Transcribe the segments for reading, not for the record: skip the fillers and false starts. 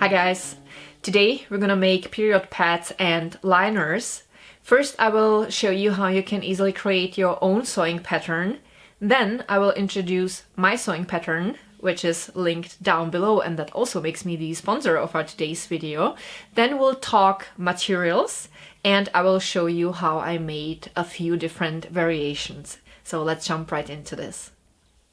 Hi guys! Today we're gonna make period pads and liners. First I will show you how you can easily create your own sewing pattern. Then I will introduce my sewing pattern, which is linked down below, and that also makes me the sponsor of our today's video. Then we'll talk materials and I will show you how I made a few different variations. So let's jump right into this.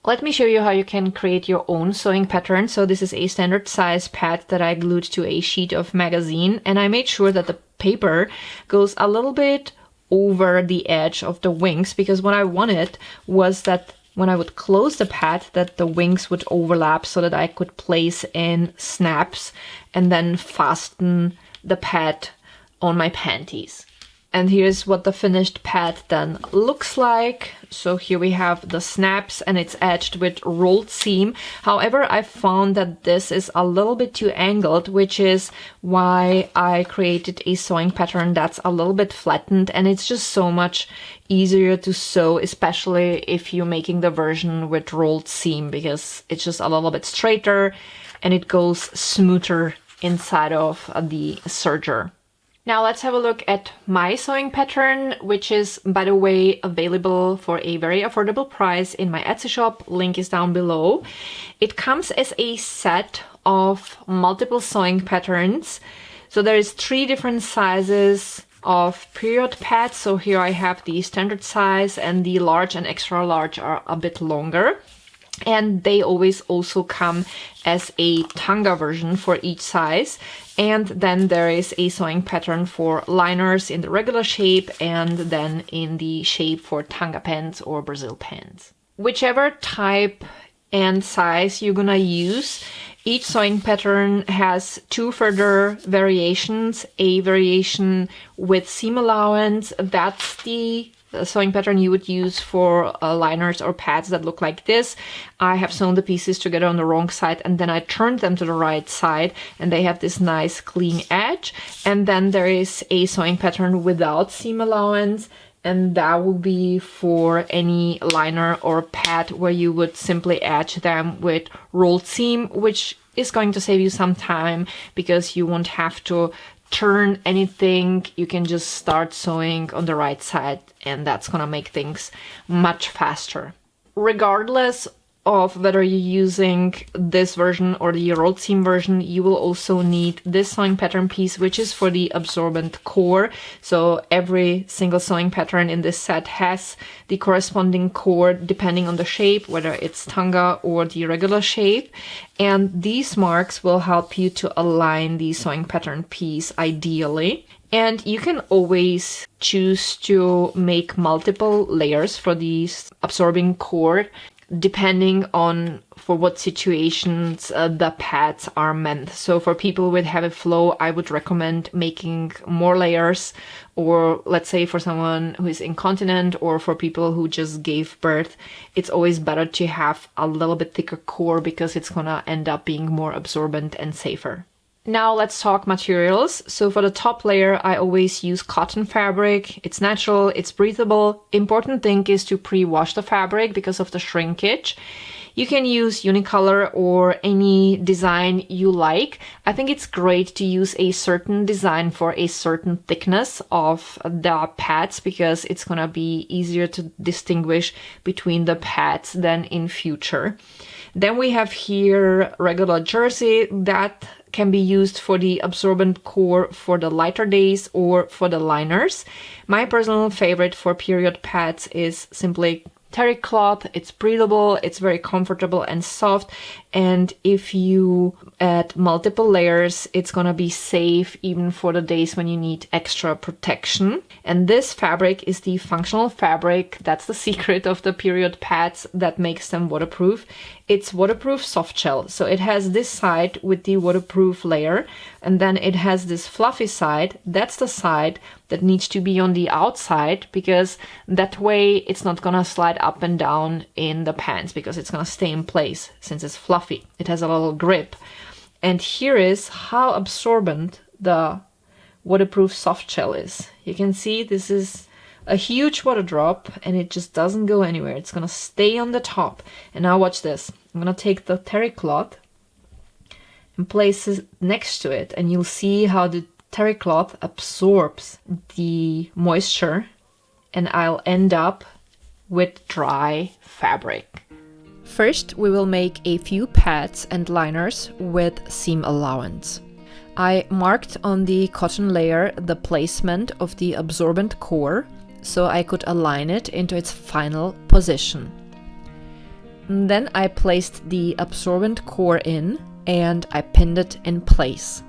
Let me show you how you can create your own sewing pattern. So this is a standard size pad that I glued to a sheet of magazine, and I made sure that the paper goes a little bit over the edge of the wings, because what I wanted was that when I would close the pad, that the wings would overlap so that I could place in snaps and then fasten the pad on my panties. And here's what the finished pad then looks like. So here we have the snaps and it's edged with rolled seam. However, I found that this is a little bit too angled, which is why I created a sewing pattern that's a little bit flattened, and it's just so much easier to sew, especially if you're making the version with rolled seam, because it's just a little bit straighter and it goes smoother inside of the serger. Now let's have a look at my sewing pattern, which is, by the way, available for a very affordable price in my Etsy shop. Link is down below. It comes as a set of multiple sewing patterns. So there is 3 different sizes of period pads. So here I have the standard size, and the large and extra large are a bit longer. And they always also come as a tanga version for each size. And then there is a sewing pattern for liners in the regular shape, and then in the shape for tanga pants or Brazil pants. Whichever type and size you're gonna use, each sewing pattern has 2 further variations. A variation with seam allowance, that's the sewing pattern you would use for liners or pads that look like this. I have sewn the pieces together on the wrong side, and then I turned them to the right side, and they have this nice clean edge. And then there is a sewing pattern without seam allowance, and that will be for any liner or pad where you would simply edge them with rolled seam, which is going to save you some time because you won't have to turn anything. You can just start sewing on the right side, and that's gonna make things much faster. Regardless of whether you're using this version or the rolled seam version, you will also need this sewing pattern piece, which is for the absorbent core. So every single sewing pattern in this set has the corresponding core depending on the shape, whether it's tanga or the regular shape. And these marks will help you to align the sewing pattern piece ideally. And you can always choose to make multiple layers for these absorbing core, depending on for what situations the pads are meant. So for people with heavy flow, I would recommend making more layers, or let's say for someone who is incontinent or for people who just gave birth, it's always better to have a little bit thicker core because it's gonna end up being more absorbent and safer. Now let's talk materials. So for the top layer, I always use cotton fabric. It's natural, it's breathable. Important thing is to pre-wash the fabric because of the shrinkage. You can use unicolor or any design you like. I think it's great to use a certain design for a certain thickness of the pads because it's gonna be easier to distinguish between the pads than in future. Then we have here regular jersey that can be used for the absorbent core for the lighter days or for the liners. My personal favorite for period pads is simply terry cloth. It's breathable, it's very comfortable and soft, and if you add multiple layers, it's gonna be safe even for the days when you need extra protection. And this fabric is the functional fabric. That's the secret of the period pads that makes them waterproof. It's waterproof soft shell. So it has this side with the waterproof layer, and then it has this fluffy side. That's the side that needs to be on the outside, because that way it's not gonna slide up and down in the pants because it's gonna stay in place since it's fluffy. It has a little grip. And here is how absorbent the waterproof soft shell is. You can see this is a huge water drop and it just doesn't go anywhere. It's gonna stay on the top. And now watch this. I'm gonna take the terry cloth and place it next to it, and you'll see how the terry cloth absorbs the moisture, and I'll end up with dry fabric. First, we will make a few pads and liners with seam allowance. I marked on the cotton layer the placement of the absorbent core so I could align it into its final position. Then I placed the absorbent core in and I pinned it in place.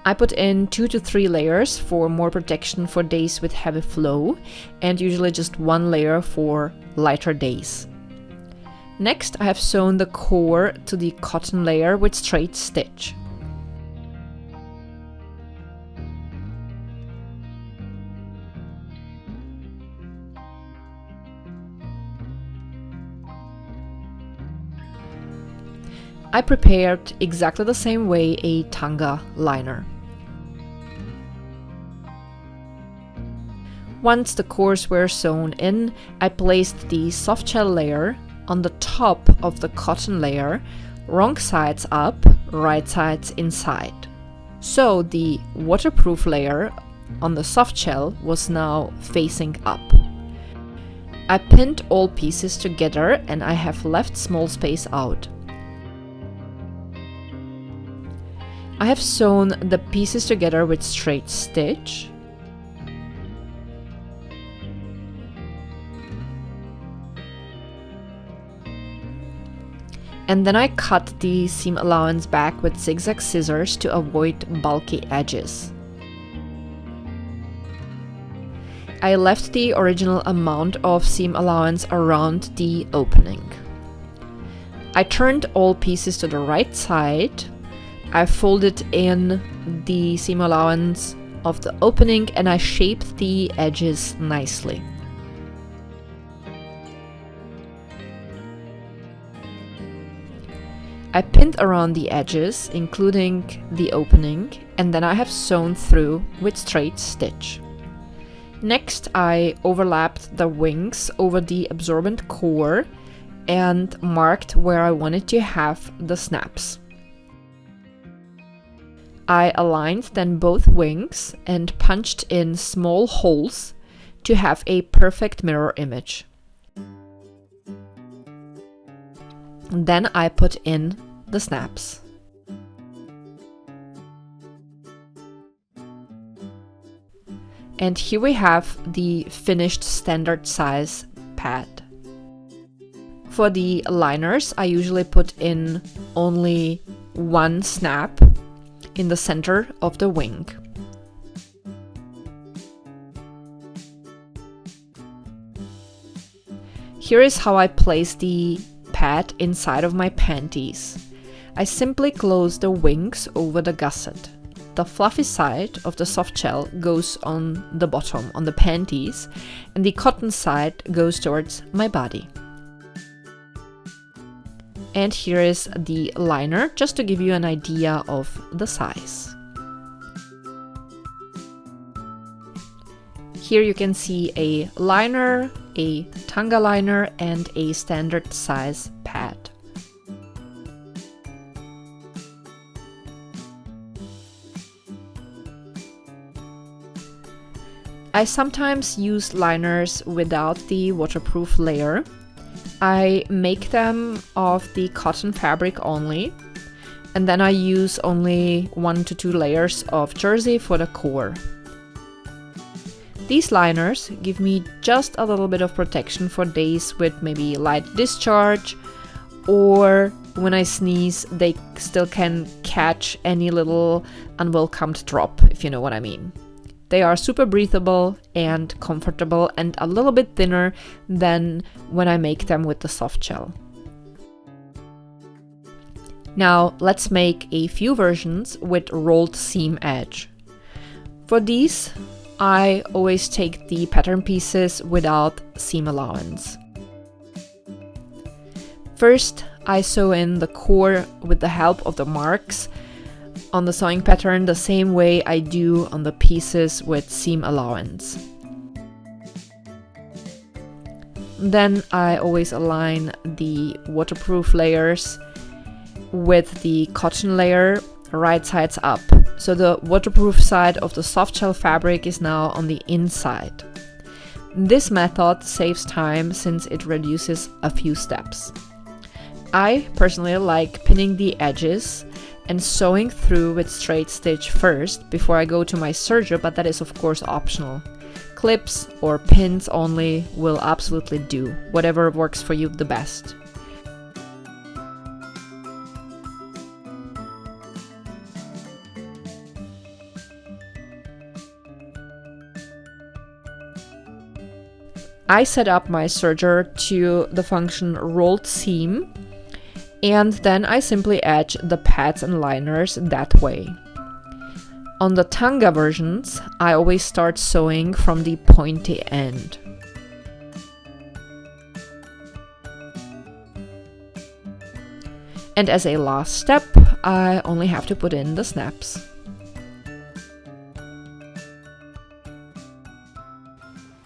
I put in 2 to 3 layers for more protection for days with heavy flow, and usually just 1 layer for lighter days. Next, I have sewn the core to the cotton layer with straight stitch. I prepared exactly the same way a tanga liner. Once the cores were sewn in, I placed the softshell layer on the top of the cotton layer, wrong sides up, right sides inside. So the waterproof layer on the softshell was now facing up. I pinned all pieces together and I have left small space out. I have sewn the pieces together with straight stitch. And then I cut the seam allowance back with zigzag scissors to avoid bulky edges. I left the original amount of seam allowance around the opening. I turned all pieces to the right side. I folded in the seam allowance of the opening and I shaped the edges nicely. I pinned around the edges, including the opening, and then I have sewn through with straight stitch. Next, I overlapped the wings over the absorbent core and marked where I wanted to have the snaps. I aligned then both wings and punched in small holes to have a perfect mirror image. Then I put in the snaps. And here we have the finished standard size pad. For the liners, I usually put in only 1 snap in the center of the wing. Here is how I place the pad inside of my panties. I simply close the wings over the gusset. The fluffy side of the soft shell goes on the bottom, on the panties, and the cotton side goes towards my body. And here is the liner, just to give you an idea of the size. Here you can see a liner, a tanga liner, and a standard size pad. I sometimes use liners without the waterproof layer. I make them of the cotton fabric only, and then I use only 1 to 2 layers of jersey for the core. These liners give me just a little bit of protection for days with maybe light discharge, or when I sneeze, they still can catch any little unwelcomed drop, if you know what I mean. They are super breathable and comfortable and a little bit thinner than when I make them with the soft shell. Now let's make a few versions with rolled seam edge. For these, I always take the pattern pieces without seam allowance. First, I sew in the core with the help of the marks on the sewing pattern the same way I do on the pieces with seam allowance. Then I always align the waterproof layers with the cotton layer right sides up. So the waterproof side of the soft shell fabric is now on the inside. This method saves time since it reduces a few steps. I personally like pinning the edges and sewing through with straight stitch first before I go to my serger, but that is of course optional. Clips or pins only will absolutely do, whatever works for you the best. I set up my serger to the function rolled seam, and then I simply edge the pads and liners that way. On the tanga versions, I always start sewing from the pointy end. And as a last step, I only have to put in the snaps.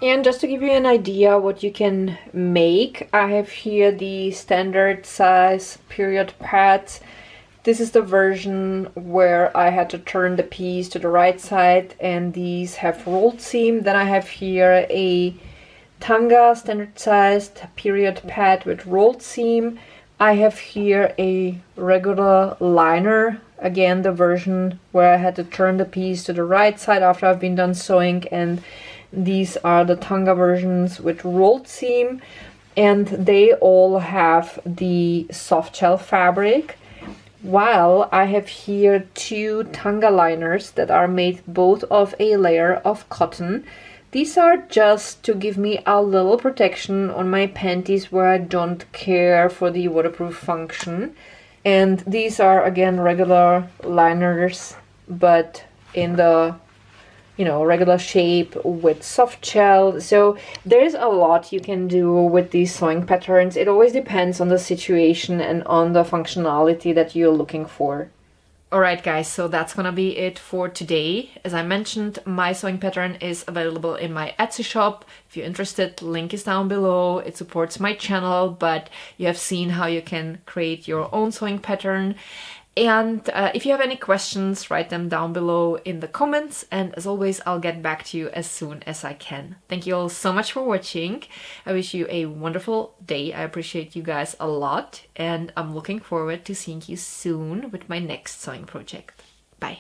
And just to give you an idea what you can make, I have here the standard size period pads. This is the version where I had to turn the piece to the right side, and these have rolled seam. Then I have here a tanga standard sized period pad with rolled seam. I have here a regular liner, again the version where I had to turn the piece to the right side after I've been done sewing, and these are the tanga versions with rolled seam, and they all have the soft shell fabric. While I have here two tanga liners that are made both of a layer of cotton. These are just to give me a little protection on my panties where I don't care for the waterproof function. And these are again regular liners, but in the regular shape with soft shell. So there's a lot you can do with these sewing patterns. It always depends on the situation and on the functionality that you're looking for. Alright guys, so that's gonna be it for today. As I mentioned, my sewing pattern is available in my Etsy shop. If you're interested, link is down below. It supports my channel, but you have seen how you can create your own sewing pattern. And if you have any questions, write them down below in the comments. And as always, I'll get back to you as soon as I can. Thank you all so much for watching. I wish you a wonderful day. I appreciate you guys a lot. And I'm looking forward to seeing you soon with my next sewing project. Bye.